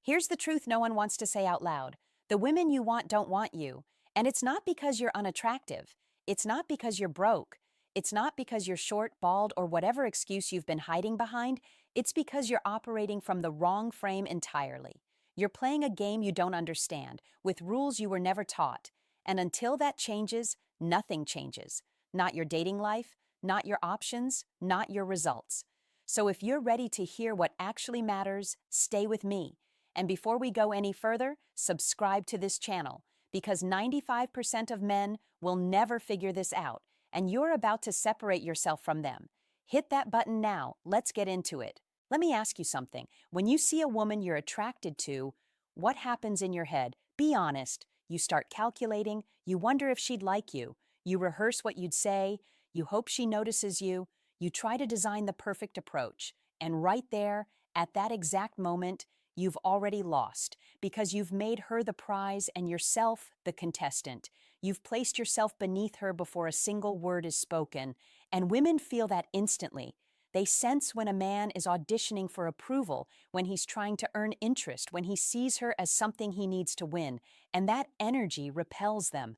Here's the truth no one wants to say out loud. The women you want don't want you. And it's not because you're unattractive. It's not because you're broke. It's not because you're short, bald, or whatever excuse you've been hiding behind. It's because you're operating from the wrong frame entirely. You're playing a game you don't understand, with rules you were never taught. And until that changes, nothing changes. Not your dating life, not your options, not your results. So if you're ready to hear what actually matters, stay with me. And before we go any further, subscribe to this channel, because 95% of men will never figure this out, and you're about to separate yourself from them. Hit that button now. Let's get into it. Let me ask you something. When you see a woman you're attracted to, what happens in your head? Be honest. You start calculating, you wonder if she'd like you rehearse what you'd say, you hope she notices you try to design the perfect approach, and right there, at that exact moment, you've already lost, because you've made her the prize and yourself the contestant. You've placed yourself beneath her before a single word is spoken, and women feel that instantly. They sense when a man is auditioning for approval, when he's trying to earn interest, when he sees her as something he needs to win, and that energy repels them.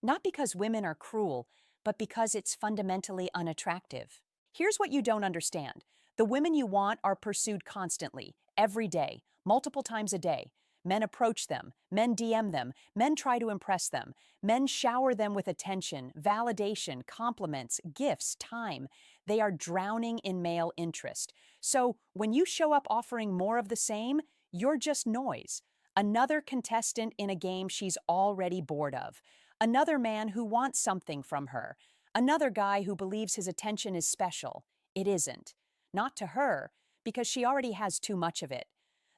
Not because women are cruel, but because it's fundamentally unattractive. Here's what you don't understand. The women you want are pursued constantly, every day, multiple times a day. Men approach them, men DM them, men try to impress them, men shower them with attention, validation, compliments, gifts, time. They are drowning in male interest. So when you show up offering more of the same, you're just noise. Another contestant in a game she's already bored of. Another man who wants something from her. Another guy who believes his attention is special. It isn't. Not to her, because she already has too much of it.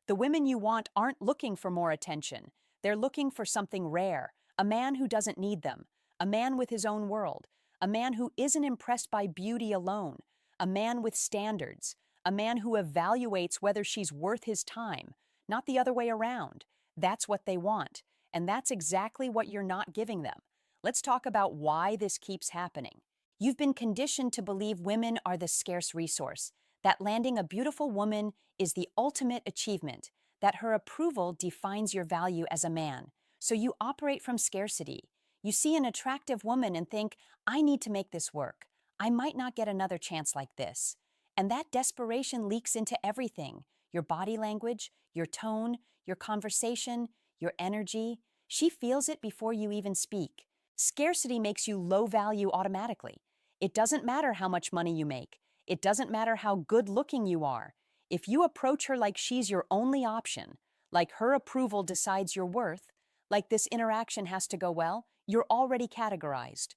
The women you want aren't looking for more attention. They're looking for something rare, a man who doesn't need them, a man with his own world, a man who isn't impressed by beauty alone, a man with standards, a man who evaluates whether she's worth his time, not the other way around. That's what they want, and that's exactly what you're not giving them. Let's talk about why this keeps happening. You've been conditioned to believe women are the scarce resource, that landing a beautiful woman is the ultimate achievement, that her approval defines your value as a man. So you operate from scarcity. You see an attractive woman and think, I need to make this work. I might not get another chance like this. And that desperation leaks into everything: your body language, your tone, your conversation, your energy. She feels it before you even speak. Scarcity makes you low value automatically. It doesn't matter how much money you make. It doesn't matter how good looking you are. If you approach her like she's your only option, like her approval decides your worth, like this interaction has to go well, you're already categorized.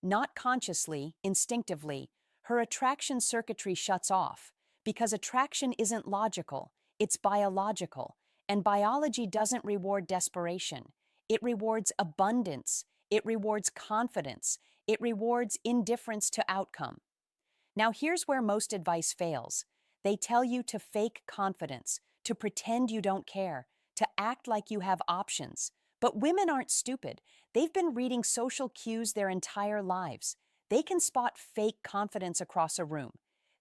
Not consciously, instinctively, her attraction circuitry shuts off, because attraction isn't logical, it's biological, and biology doesn't reward desperation. It rewards abundance. It rewards confidence. It rewards indifference to outcome. Now here's where most advice fails. They tell you to fake confidence, to pretend you don't care, to act like you have options. But women aren't stupid. They've been reading social cues their entire lives. They can spot fake confidence across a room.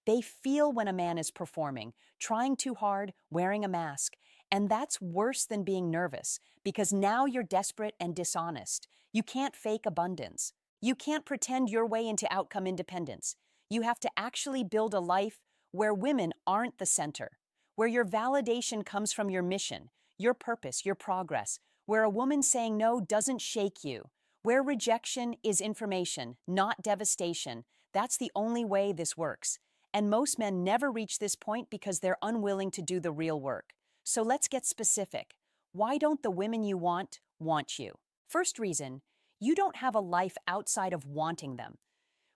They feel when a man is performing, trying too hard, wearing a mask. And that's worse than being nervous, because now you're desperate and dishonest. You can't fake abundance. You can't pretend your way into outcome independence. You have to actually build a life where women aren't the center, where your validation comes from your mission, your purpose, your progress, where a woman saying no doesn't shake you, where rejection is information, not devastation. That's the only way this works. And most men never reach this point because they're unwilling to do the real work. So let's get specific. Why don't the women you want you? First reason, you don't have a life outside of wanting them.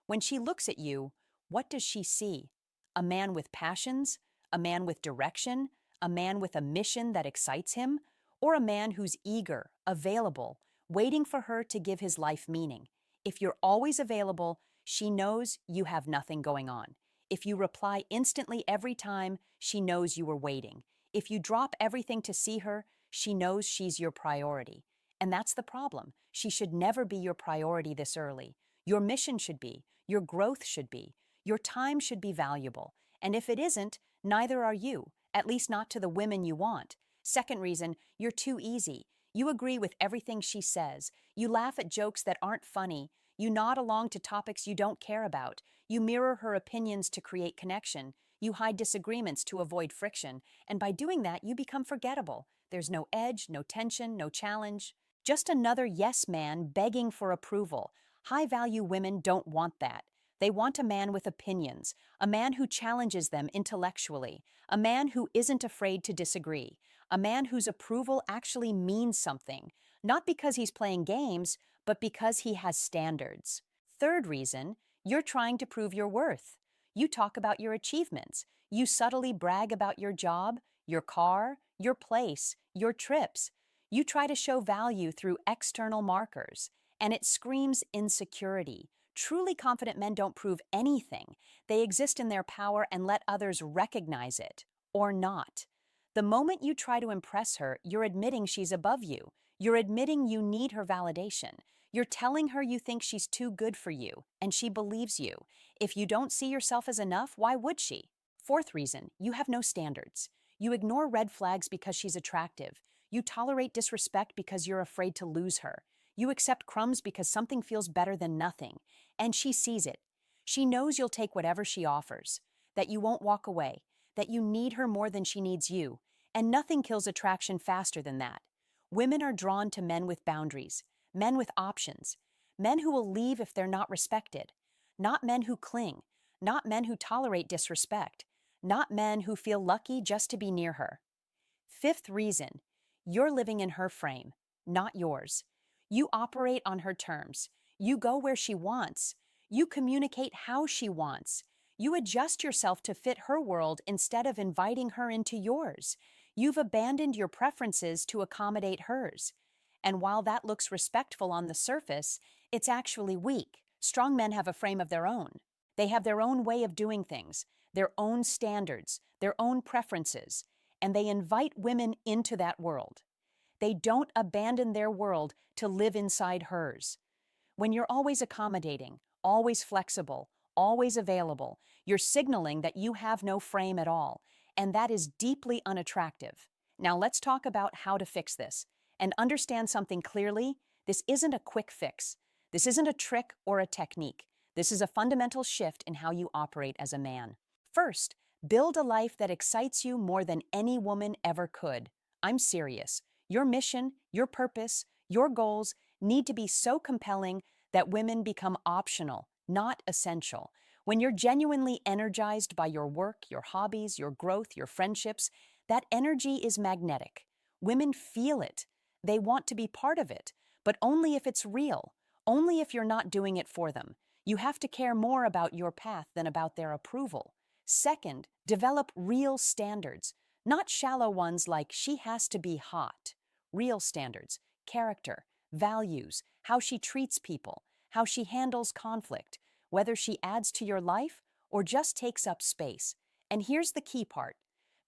When she looks at you, what does she see? A man with passions? A man with direction? A man with a mission that excites him? Or a man who's eager, available, waiting for her to give his life meaning? If you're always available, she knows you have nothing going on. If you reply instantly every time, she knows you were waiting. If you drop everything to see her, she knows she's your priority. And that's the problem. She should never be your priority this early. Your mission should be, your growth should be, your time should be valuable. And if it isn't, neither are you, at least not to the women you want. Second reason, you're too easy. You agree with everything she says. You laugh at jokes that aren't funny. You nod along to topics you don't care about. You mirror her opinions to create connection. You hide disagreements to avoid friction. And by doing that, you become forgettable. There's no edge, no tension, no challenge. Just another yes man begging for approval. High-value women don't want that. They want a man with opinions, a man who challenges them intellectually, a man who isn't afraid to disagree, a man whose approval actually means something, not because he's playing games, but because he has standards. Third reason, you're trying to prove your worth. You talk about your achievements. You subtly brag about your job, your car, your place, your trips. You try to show value through external markers, and it screams insecurity. Truly confident men don't prove anything. They exist in their power and let others recognize it, or not. The moment you try to impress her, you're admitting she's above you. You're admitting you need her validation. You're telling her you think she's too good for you, and she believes you. If you don't see yourself as enough, why would she? Fourth reason, you have no standards. You ignore red flags because she's attractive. You tolerate disrespect because you're afraid to lose her. You accept crumbs because something feels better than nothing. And she sees it. She knows you'll take whatever she offers, that you won't walk away, that you need her more than she needs you. And nothing kills attraction faster than that. Women are drawn to men with boundaries, men with options, men who will leave if they're not respected, not men who cling, not men who tolerate disrespect, not men who feel lucky just to be near her. Fifth reason, you're living in her frame, not yours. You operate on her terms. You go where she wants. You communicate how she wants. You adjust yourself to fit her world instead of inviting her into yours. You've abandoned your preferences to accommodate hers. And while that looks respectful on the surface, it's actually weak. Strong men have a frame of their own. They have their own way of doing things, their own standards, their own preferences, and they invite women into that world. They don't abandon their world to live inside hers. When you're always accommodating, always flexible, always available, you're signaling that you have no frame at all, and that is deeply unattractive. Now let's talk about how to fix this. And understand something clearly, this isn't a quick fix. This isn't a trick or a technique. This is a fundamental shift in how you operate as a man. First, build a life that excites you more than any woman ever could. I'm serious. Your mission, your purpose, your goals need to be so compelling that women become optional, not essential. When you're genuinely energized by your work, your hobbies, your growth, your friendships, that energy is magnetic. Women feel it. They want to be part of it, but only if it's real, only if you're not doing it for them. You have to care more about your path than about their approval. Second, develop real standards, not shallow ones like she has to be hot. Real standards, character, values, how she treats people, how she handles conflict, whether she adds to your life or just takes up space. And here's the key part.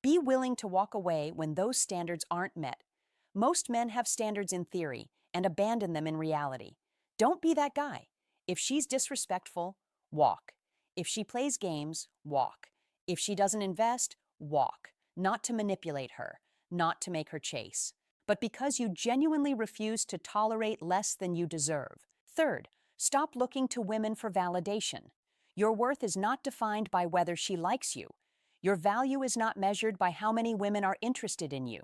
Be willing to walk away when those standards aren't met. Most men have standards in theory and abandon them in reality. Don't be that guy. If she's disrespectful, walk. If she plays games, walk. If she doesn't invest, walk. Not to manipulate her, not to make her chase, but because you genuinely refuse to tolerate less than you deserve. Third, stop looking to women for validation. Your worth is not defined by whether she likes you. Your value is not measured by how many women are interested in you.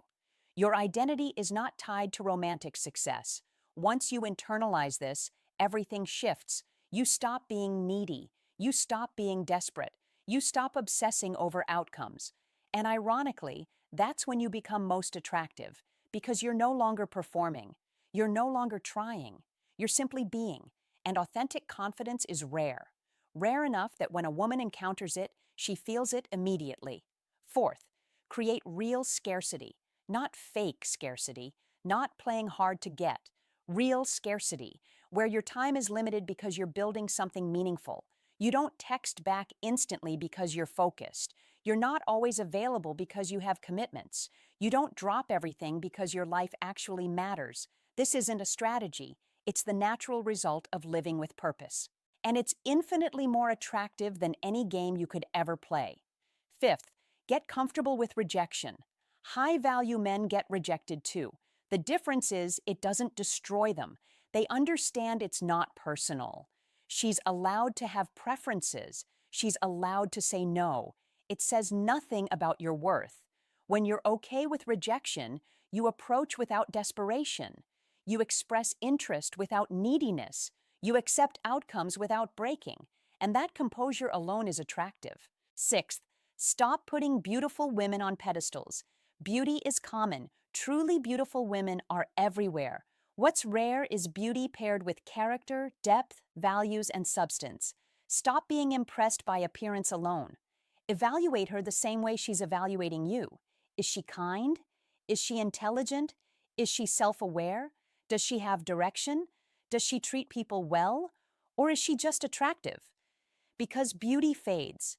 Your identity is not tied to romantic success. Once you internalize this, everything shifts. You stop being needy. You stop being desperate. You stop obsessing over outcomes. And ironically, that's when you become most attractive, because you're no longer performing. You're no longer trying. You're simply being. And authentic confidence is rare. Rare enough that when a woman encounters it, she feels it immediately. Fourth, create real scarcity. Not fake scarcity, not playing hard to get. Real scarcity, where your time is limited because you're building something meaningful. You don't text back instantly because you're focused. You're not always available because you have commitments. You don't drop everything because your life actually matters. This isn't a strategy. It's the natural result of living with purpose. And it's infinitely more attractive than any game you could ever play. Fifth, get comfortable with rejection. High-value men get rejected too. The difference is it doesn't destroy them. They understand it's not personal. She's allowed to have preferences. She's allowed to say no. It says nothing about your worth. When you're okay with rejection, you approach without desperation. You express interest without neediness. You accept outcomes without breaking. And that composure alone is attractive. Sixth, stop putting beautiful women on pedestals. Beauty is common. Truly beautiful women are everywhere. What's rare is beauty paired with character, depth, values, and substance. Stop being impressed by appearance alone. Evaluate her the same way she's evaluating you. Is she kind? Is she intelligent? Is she self-aware? Does she have direction? Does she treat people well? Or is she just attractive? Because beauty fades.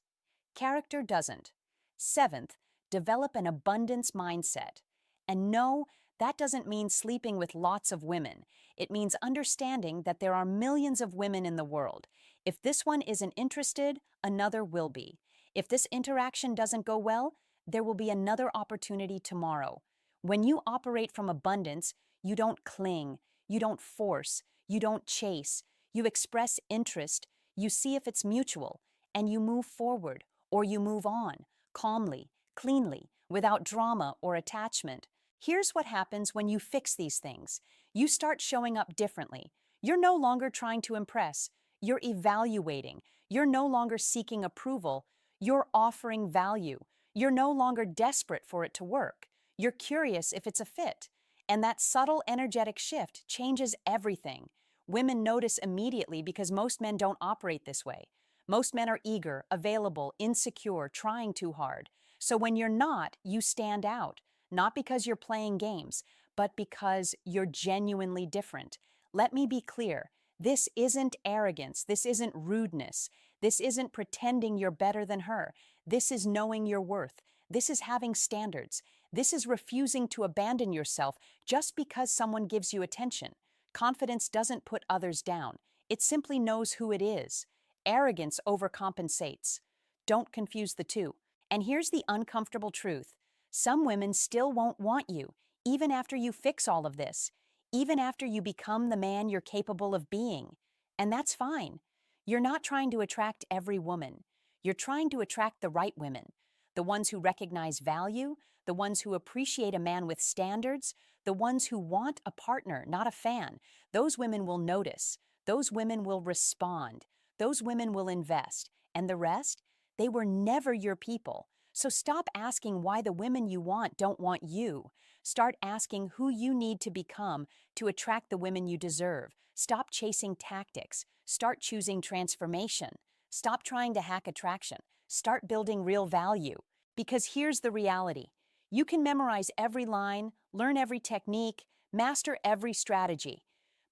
Character doesn't. Seventh, develop an abundance mindset. And no, that doesn't mean sleeping with lots of women. It means understanding that there are millions of women in the world. If this one isn't interested, another will be. If this interaction doesn't go well, there will be another opportunity tomorrow. When you operate from abundance, you don't cling, you don't force, you don't chase. You express interest, you see if it's mutual, and you move forward, or you move on, calmly, cleanly, without drama or attachment. Here's what happens when you fix these things. You start showing up differently. You're no longer trying to impress. You're evaluating. You're no longer seeking approval. You're offering value. You're no longer desperate for it to work. You're curious if it's a fit. And that subtle energetic shift changes everything. Women notice immediately because most men don't operate this way. Most men are eager, available, insecure, trying too hard. So when you're not, you stand out. Not because you're playing games, but because you're genuinely different. Let me be clear. This isn't arrogance. This isn't rudeness. This isn't pretending you're better than her. This is knowing your worth. This is having standards. This is refusing to abandon yourself just because someone gives you attention. Confidence doesn't put others down. It simply knows who it is. Arrogance overcompensates. Don't confuse the two. And here's the uncomfortable truth. Some women still won't want you, even after you fix all of this, even after you become the man you're capable of being. And that's fine. You're not trying to attract every woman. You're trying to attract the right women, the ones who recognize value, the ones who appreciate a man with standards, the ones who want a partner, not a fan. Those women will notice. Those women will respond. Those women will invest. And the rest? They were never your people. So stop asking why the women you want don't want you. Start asking who you need to become to attract the women you deserve. Stop chasing tactics. Start choosing transformation. Stop trying to hack attraction. Start building real value. Because here's the reality. You can memorize every line, learn every technique, master every strategy.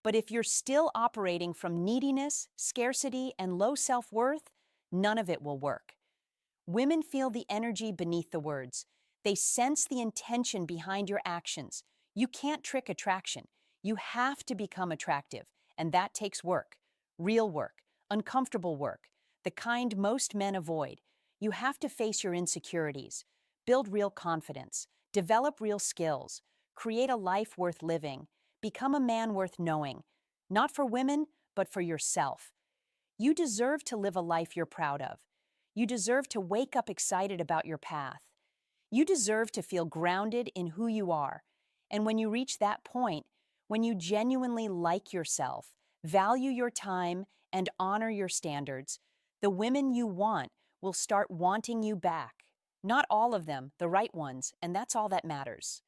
But if you're still operating from neediness, scarcity, and low self-worth, none of it will work. Women feel the energy beneath the words. They sense the intention behind your actions. You can't trick attraction. You have to become attractive, and that takes work. Real work, uncomfortable work, the kind most men avoid. You have to face your insecurities, build real confidence, develop real skills, create a life worth living, become a man worth knowing. Not for women, but for yourself. You deserve to live a life you're proud of. You deserve to wake up excited about your path. You deserve to feel grounded in who you are. And when you reach that point, when you genuinely like yourself, value your time, and honor your standards, the women you want will start wanting you back. Not all of them, the right ones, and that's all that matters.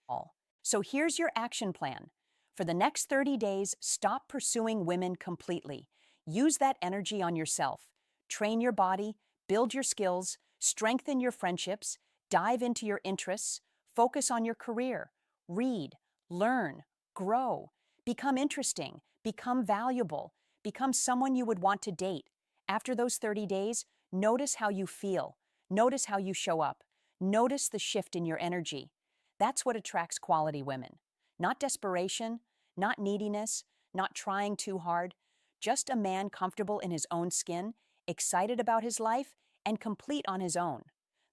So here's your action plan. For the next 30 days, stop pursuing women completely. Use that energy on yourself. Train your body, build your skills, strengthen your friendships, dive into your interests, focus on your career, read, learn, grow, become interesting, become valuable, become someone you would want to date. After those 30 days, notice how you feel. Notice how you show up. Notice the shift in your energy. That's what attracts quality women. Not desperation, not neediness, not trying too hard, just a man comfortable in his own skin, excited about his life, and complete on his own.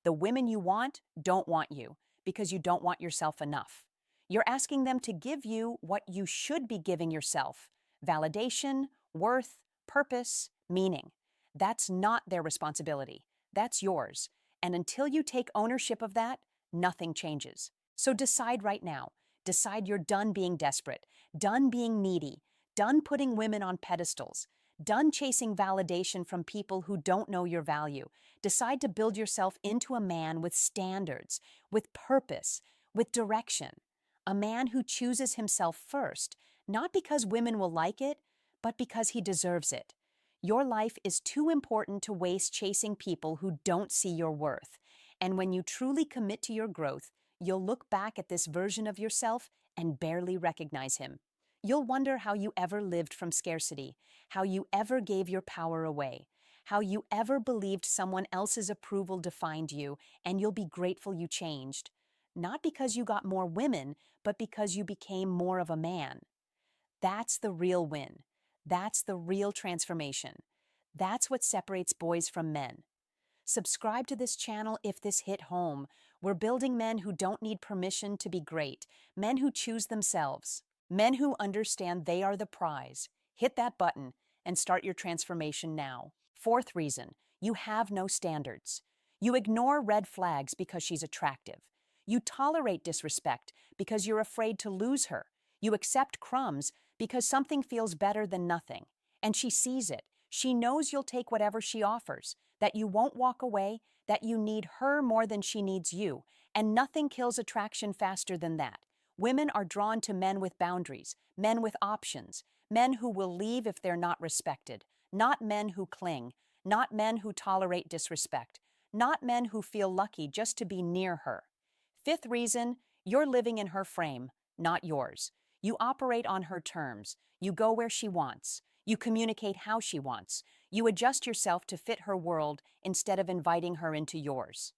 The women you want don't want you because you don't want yourself enough. You're asking them to give you what you should be giving yourself: validation, worth, purpose, meaning. That's not their responsibility. That's yours. And until you take ownership of that, nothing changes. So decide right now. Decide you're done being desperate, done being needy, done putting women on pedestals, done chasing validation from people who don't know your value. Decide to build yourself into a man with standards, with purpose, with direction. A man who chooses himself first, not because women will like it, but because he deserves it. Your life is too important to waste chasing people who don't see your worth. And when you truly commit to your growth, you'll look back at this version of yourself and barely recognize him. You'll wonder how you ever lived from scarcity, how you ever gave your power away, how you ever believed someone else's approval defined you, and you'll be grateful you changed. Not because you got more women, but because you became more of a man. That's the real win. That's the real transformation. That's what separates boys from men. Subscribe to this channel if this hit home. We're building men who don't need permission to be great, men who choose themselves, men who understand they are the prize. Hit that button and start your transformation now. Fourth reason, you have no standards. You ignore red flags because she's attractive. You tolerate disrespect because you're afraid to lose her. You accept crumbs because something feels better than nothing. And she sees it. She knows you'll take whatever she offers, that you won't walk away, that you need her more than she needs you. And nothing kills attraction faster than that. Women are drawn to men with boundaries, men with options, men who will leave if they're not respected, not men who cling, not men who tolerate disrespect, not men who feel lucky just to be near her. Fifth reason, you're living in her frame, not yours. You operate on her terms. You go where she wants. You communicate how she wants. You adjust yourself to fit her world instead of inviting her into yours.